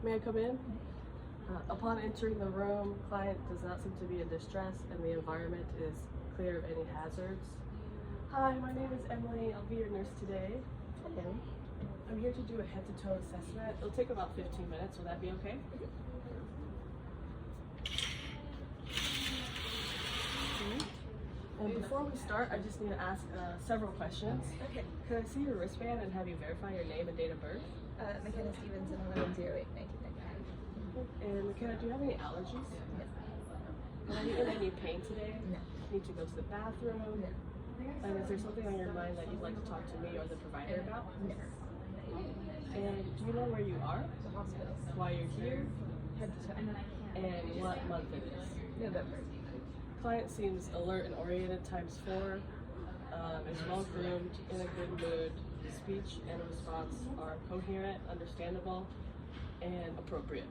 May I come in? Upon entering the room, client does not seem to be in distress and the environment is clear of any hazards. Hi, my name is Emily. I'll be your nurse today. Hello. I'm here to do a head-to-toe assessment. It'll take about 15 minutes. Will that be okay? And before we start, I just need to ask several questions. Okay. Could I see your wristband and have you verify your name and date of birth? McKenna Stevenson, 1108-1999. And McKenna, do you have any allergies? No. Are you in any pain today? No. Need to go to the bathroom? No. And is there something on your mind that you'd like to talk to me or the provider about? No. And do you know where you are? The hospital. Why you're here? Head to toe. And what month it is? November. Client seems alert and oriented times 4, is well groomed, in a good mood. Speech and response are coherent, understandable, and appropriate.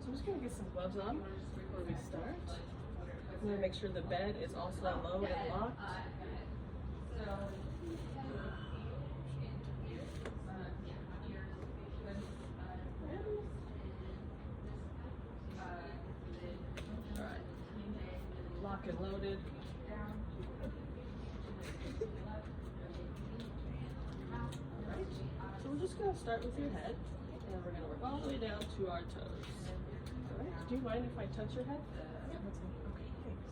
So I'm just gonna get some gloves on before we start. I'm gonna make sure the bed is also low and locked. Alright. Lock and loaded. Alright. So we're just gonna start with your head and then we're gonna work all the way down to our toes. Alright. Do you mind if I touch your head? Okay, thanks.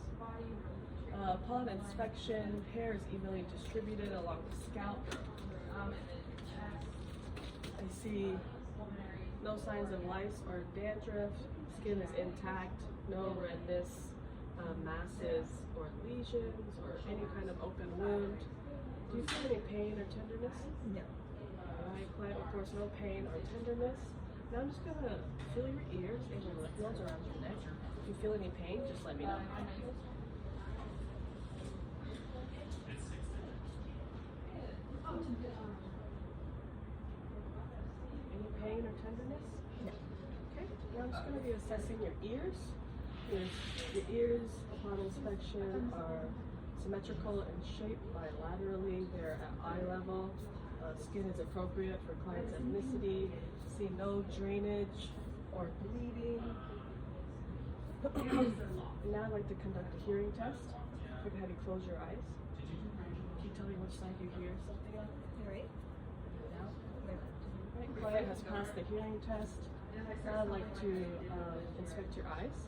Upon inspection, hair is evenly distributed along the scalp. I see no signs of lice or dandruff. Skin is intact, no redness, masses or lesions or any kind of open wound. Do you feel any pain or tenderness? No. Alright, client reports no pain or tenderness. Now I'm just gonna feel your ears and your lymph nodes around your neck. If you feel any pain, just let me know. Any pain or tenderness? No. Okay, now I'm just going to be assessing your ears. Your ears, upon inspection, are symmetrical in shape bilaterally. They're at eye level. Skin is appropriate for client's ethnicity. See no drainage or bleeding. Now I'd like to conduct a hearing test. If I could have you close your eyes. Can you tell me which side you hear something on? All right. Now? Right, client has passed the hearing test. Now I'd like to inspect your eyes.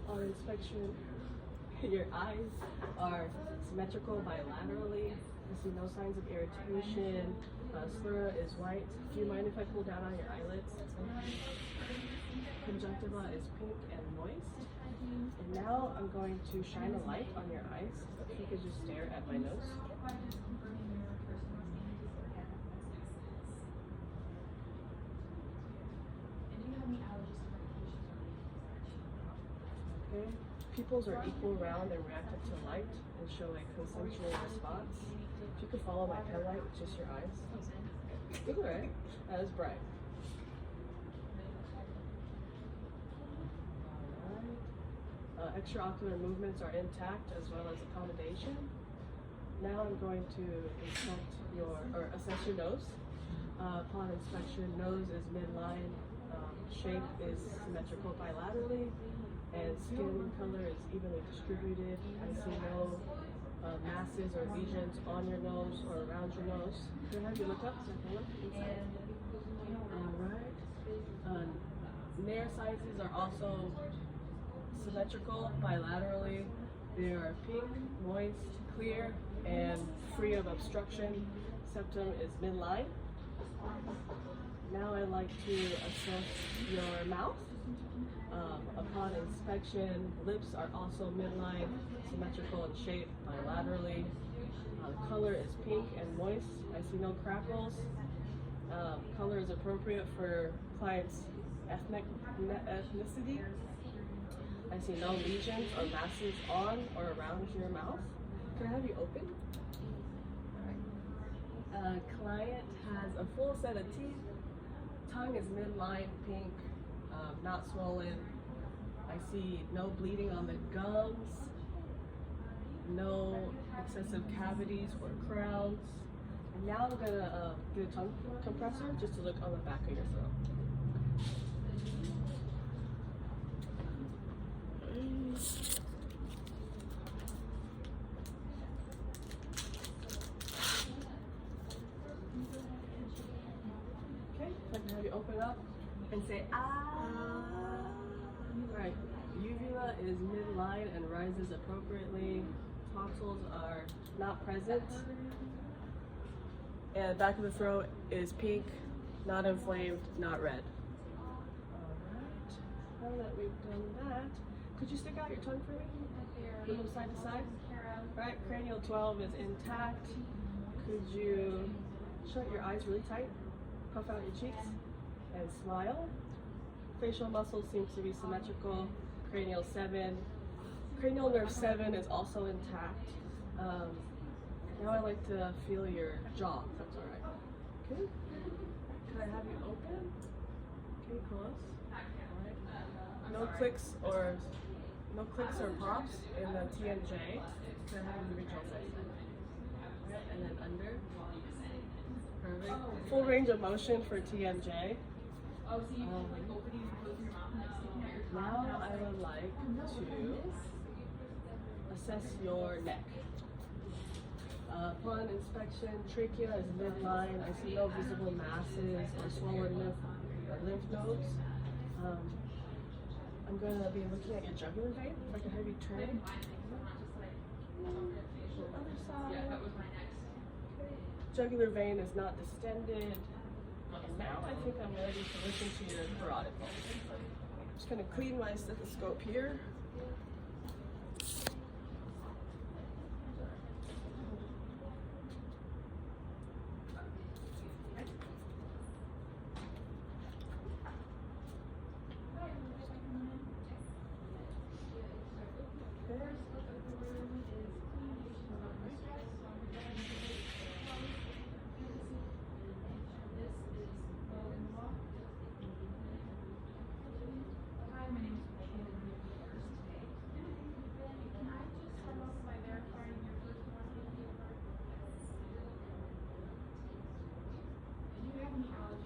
On inspection, your eyes are symmetrical bilaterally. I see no signs of irritation. Sclera is white. Do you mind if I pull down on your eyelids? Conjunctiva is pink and moist. And now I'm going to shine a light on your eyes. If you could just stare at my nose. Okay. Pupils are equal, round, and reactive to light and show a consensual response. If you could follow my pen light with just your eyes. It's alright. That is bright. Alright. Extraocular movements are intact as well as accommodation. Now I'm going to assess your nose. Upon inspection, nose is midline, shape is symmetrical bilaterally, and skin color is evenly distributed. I see no masses or lesions on your nose or around your nose. Can I have you look up so I can look inside? Alright. Nair sizes are also symmetrical bilaterally. They are pink, moist, clear, and free of obstruction. Septum is midline. Now I'd like to assess your mouth. Upon inspection, lips are also midline, symmetrical in shape bilaterally. Color is pink and moist. I see no crackles. Color is appropriate for client's ethnicity. I see no lesions or masses on or around your mouth. Can I have you open? Client has a full set of teeth. Tongue is midline, pink, not swollen. I see no bleeding on the gums, no excessive cavities or crowns. And now I'm gonna get a tongue compressor just to look on the back of your throat. Okay, I can have you open up and say ah. Alright, uvula is midline and rises appropriately. Tonsils are not present. And the back of the throat is pink, not inflamed, not red. Alright, now that we've done that, could you stick out your tongue for me? Move side to side. Alright, cranial 12 is intact. Could you shut your eyes really tight, puff out your cheeks, and smile? Facial muscles seems to be symmetrical. Cranial 7. Cranial nerve 7 is also intact. Now I'd like to feel your jaw, if that's alright. Okay. Can I have you open? Okay, close. Alright. No clicks or pops in the TMJ. Can I have you reach outside? Alright, and then under. Perfect. Full range of motion for TMJ. Now I would like to assess your neck. Upon inspection, trachea is midline. I see no visible masses or swollen lymph nodes. I'm going to be looking at your jugular vein. If I can have you turn. Other side. Jugular vein is not distended. And now I think I'm ready to listen to your carotid pulse. I'm just going to clean my stethoscope here.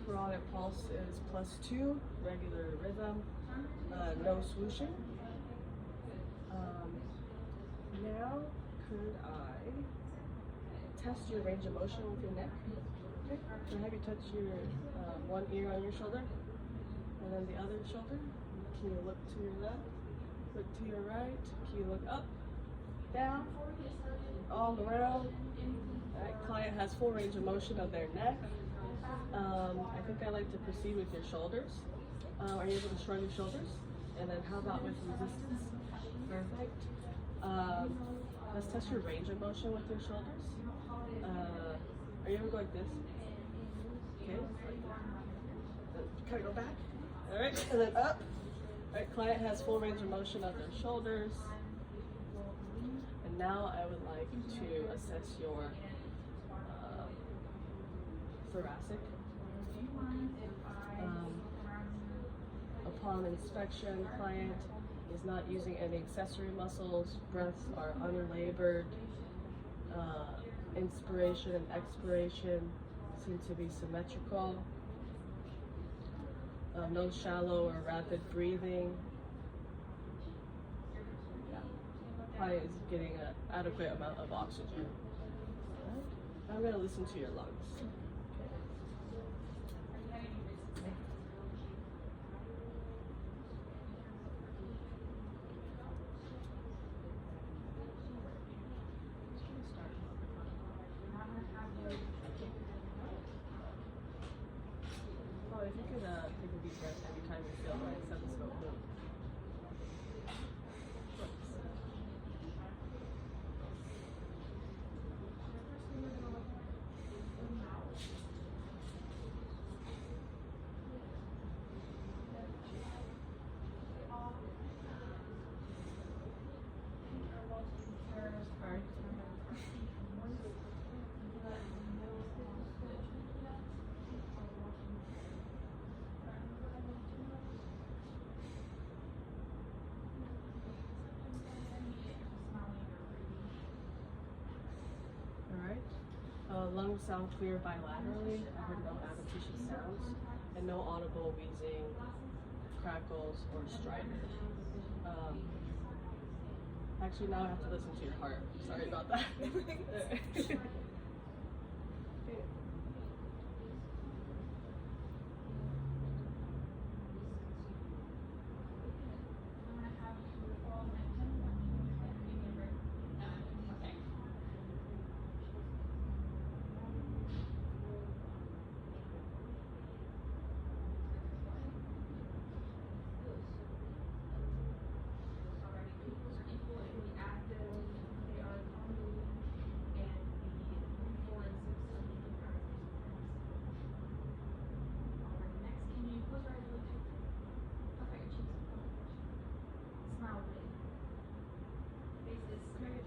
Carotid pulse is +2, regular rhythm, no swooshing. Now, could I test your range of motion with your neck? Okay. Can I have you touch your one ear on your shoulder, and then the other shoulder? Can you look to your left? Look to your right. Can you look up, down, all around? All right. Client has full range of motion of their neck. I think I like to proceed with your shoulders. Are you able to shrug your shoulders? And then how about with resistance? Perfect. Let's test your range of motion with your shoulders. Are you ever going like this? Okay. Kind of go back. All right, and then up. All right, client has full range of motion of their shoulders. And now I would like to assess your thoracic. Upon inspection, client is not using any accessory muscles. Breaths are unlabored. Inspiration and expiration seem to be symmetrical. No shallow or rapid breathing. Client is getting an adequate amount of oxygen. I'm going to listen to your lungs. Oh, if you could take a deep breath every time you feel my stethoscope move. Lungs sound clear bilaterally. I heard no adventitious sounds and no audible wheezing, crackles, or stridor. Actually, now I have to listen to your heart. Sorry about that. Okay.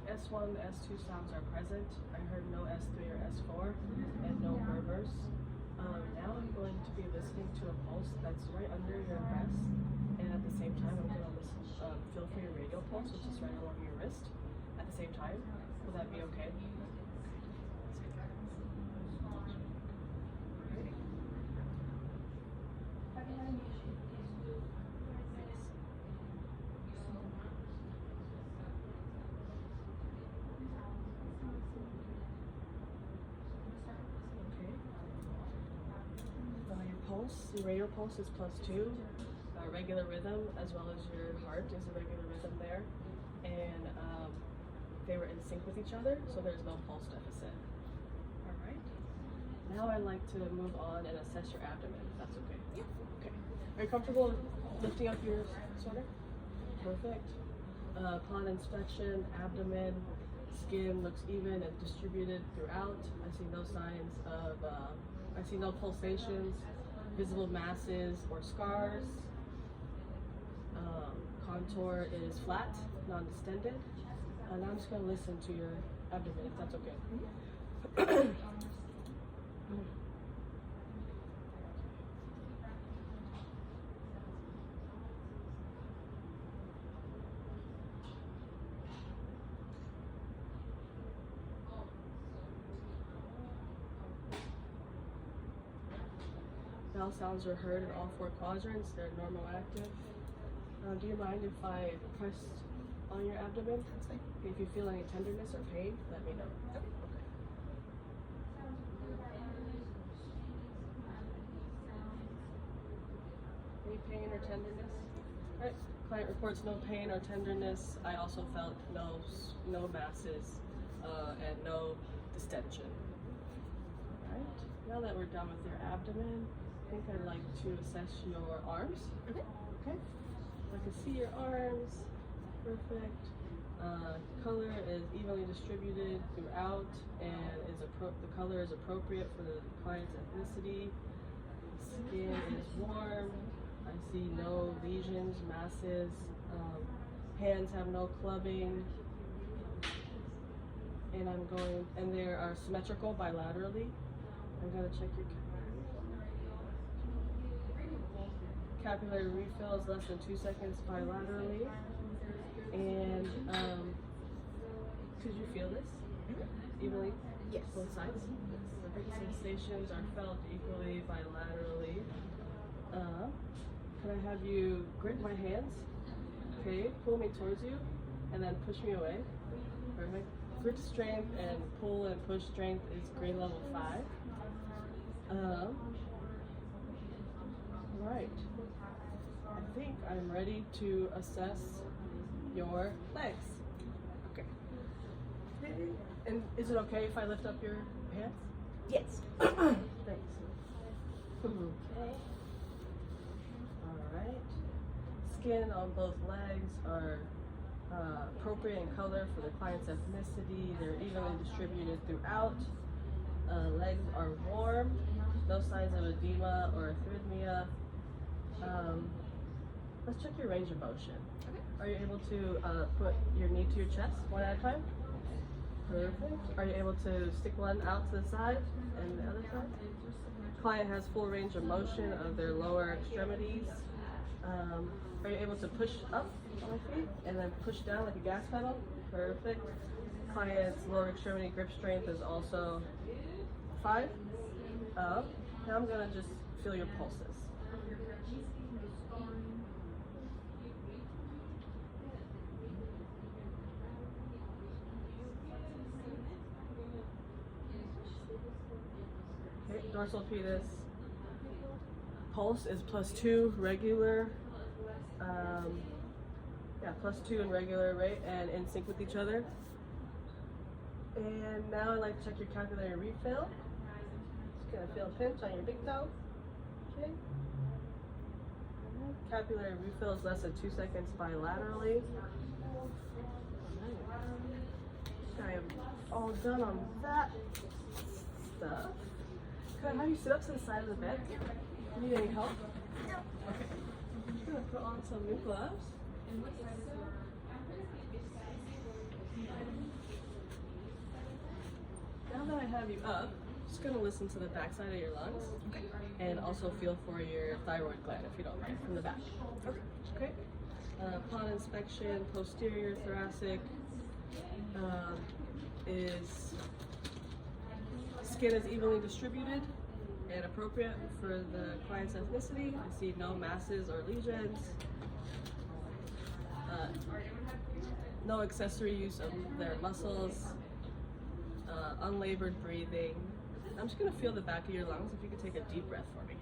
S1, S2 sounds are present. I heard no S3 or S4 and no murmurs. Now I'm going to be listening to a pulse that's right under your breast, and at the same time I'm going to listen, feel for your radial pulse, which is right along your wrist. At the same time, will that be okay? Your radial pulse is +2, regular rhythm, as well as your heart is a regular rhythm there, and they were in sync with each other, so there's no pulse deficit. All right. Now I'd like to move on and assess your abdomen, if that's okay. Yeah. Okay. Are you comfortable lifting up your sweater? Perfect. Upon inspection, abdomen, skin looks even and distributed throughout. I see no signs of, I see no pulsations, visible masses or scars. Contour is flat, non-distended. Now I'm just going to listen to your abdomen, if that's okay. Bell sounds are heard in all 4 quadrants. They're normal active. Do you mind if I press on your abdomen? That's fine. If you feel any tenderness or pain, let me know. Okay. Any pain or tenderness? All right. Client reports no pain or tenderness. I also felt no masses and no distension. All right. Now that we're done with your abdomen, I think I'd like to assess your arms. Okay. Okay. I can see your arms. Perfect. Color is evenly distributed throughout, and the color is appropriate for the client's ethnicity. Skin is warm. I see no lesions, masses. Hands have no clubbing. And they are symmetrical bilaterally. I'm gonna check your capillary refill is less than 2 seconds bilaterally. And could you feel this evenly? Yes. Both sides? Perfect. Sensations are felt equally bilaterally. Can I have you grip my hands? Okay, pull me towards you, and then push me away. Perfect. Grip strength and pull and push strength is grade level 5. Right. I think I'm ready to assess your legs. Okay. And is it okay if I lift up your hands? Yes. Thanks. Okay. All right. Skin on both legs are appropriate in color for the client's ethnicity. They're evenly distributed throughout. Legs are warm. No signs of edema or arrhythmia. Let's check your range of motion. Okay. Are you able to put your knee to your chest one at a time? Perfect. Are you able to stick one out to the side and the other side? Client has full range of motion of their lower extremities. Are you able to push up on my feet and then push down like a gas pedal? Perfect. Client's lower extremity grip strength is also 5. Up. Now I'm gonna just feel your pulses. dorsal pedis. Pulse is +2 regular. Yeah, +2 in regular rate and in sync with each other. And now I'd like to check your capillary refill. Just gonna feel a pinch on your big toe. Okay. Alright. Capillary refill is less than 2 seconds bilaterally. I am all done on that stuff. Can I have you sit up to the side of the bed? Need any help? No. Okay. I'm just gonna put on some new gloves. Now that I have you up, I'm just gonna listen to the back side of your lungs. Okay. And also feel for your thyroid gland if you don't mind, from the back. Okay. Okay. Upon inspection, posterior thoracic is skin is evenly distributed and appropriate for the client's ethnicity. I see no masses or lesions. No accessory use of their muscles. Unlabored breathing. I'm just gonna feel the back of your lungs. If you could take a deep breath for me.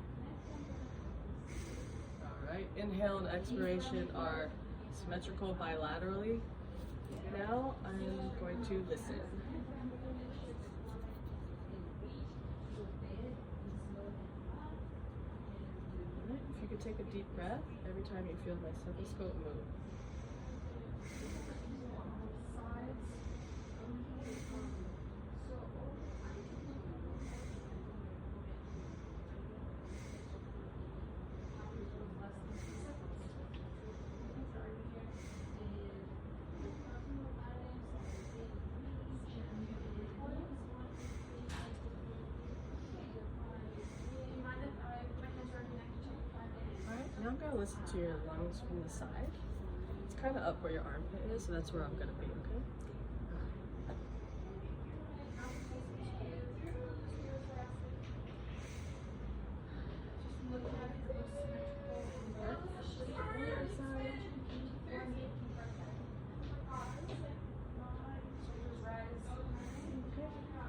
All right. Inhale and expiration are symmetrical bilaterally. Now I'm going to listen. Alright, if you could take a deep breath every time you feel my stethoscope move. Now I'm gonna listen to your lungs from the side. It's kind of up where your armpit is, so that's where I'm gonna be, okay?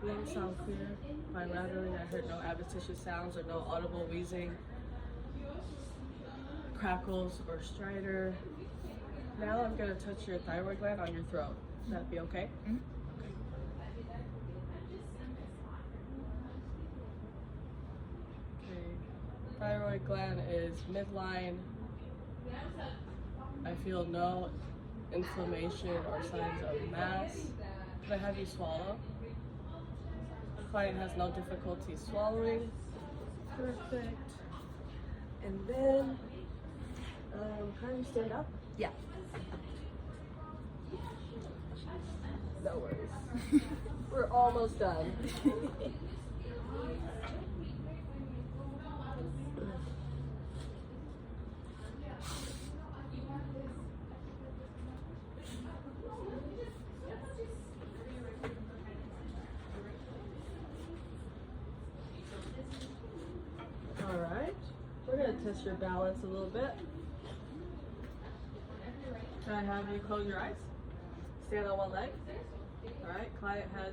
Lungs sound clear. Bilaterally, I heard no adventitious sounds or no audible wheezing, crackles, or stridor. Now I'm going to touch your thyroid gland on your throat. Would that be okay? Mm-hmm. Okay. Thyroid gland is midline. I feel no inflammation or signs of mass. Could I have you swallow? The client has no difficulty swallowing. Perfect. And then can you stand up? Yeah. No worries. We're almost done. All right. We're going to test your balance a little bit. Can I have you close your eyes? Stand on one leg. All right, client has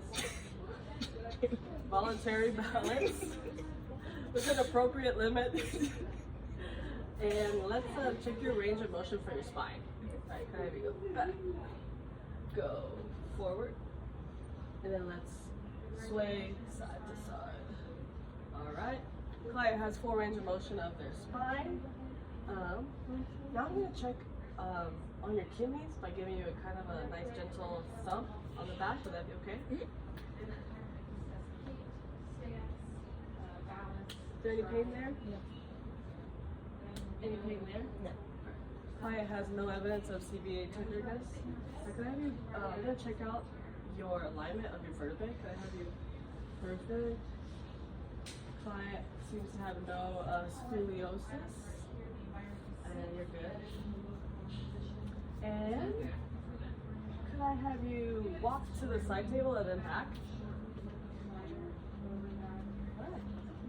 voluntary balance with an appropriate limit. And let's check your range of motion for your spine. All right, can I have you go back, go forward, and then let's sway side to side. All right, client has full range of motion of their spine. Now I'm going to check on your kidneys by giving you a kind of a nice gentle thump on the back. Would that be okay? Mm-hmm. Is there any pain there? No. Any pain there? No. Client has no evidence of CVA tenderness. Can I have you, I'm going to check out your alignment of your vertebrae. Can I have you, perfect. Client seems to have no scoliosis. And you're good. And could I have you walk to the side table and then back? Alright.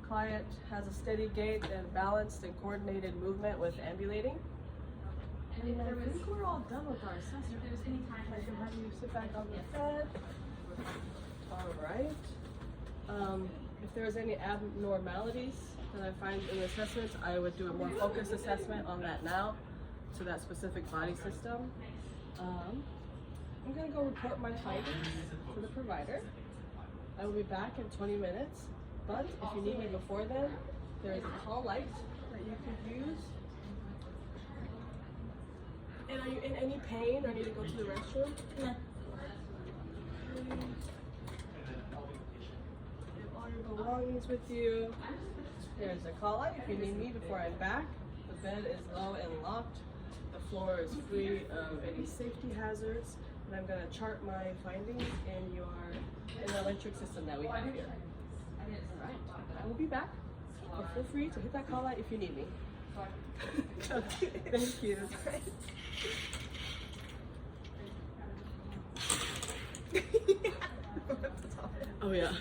Client has a steady gait and balanced and coordinated movement with ambulating. And I think we're all done with our assessment. I can have you sit back on the bed. Alright. If there was any abnormalities that I find in the assessments, I would do a more focused assessment on that now, to that specific body system. I'm gonna go report my findings to the provider. I will be back in 20 minutes, but if you need me before then, there is a call light that you can use. And are you in any pain or need to go to the restroom? No. Have all your belongings with you. There's a call light if you need me before I'm back. The bed is low and locked. The floor is free of any safety hazards. And I'm gonna chart my findings in the electric system that we have here. Alright, I will be back. So feel free to hit that call light if you need me. Thank you. Oh yeah.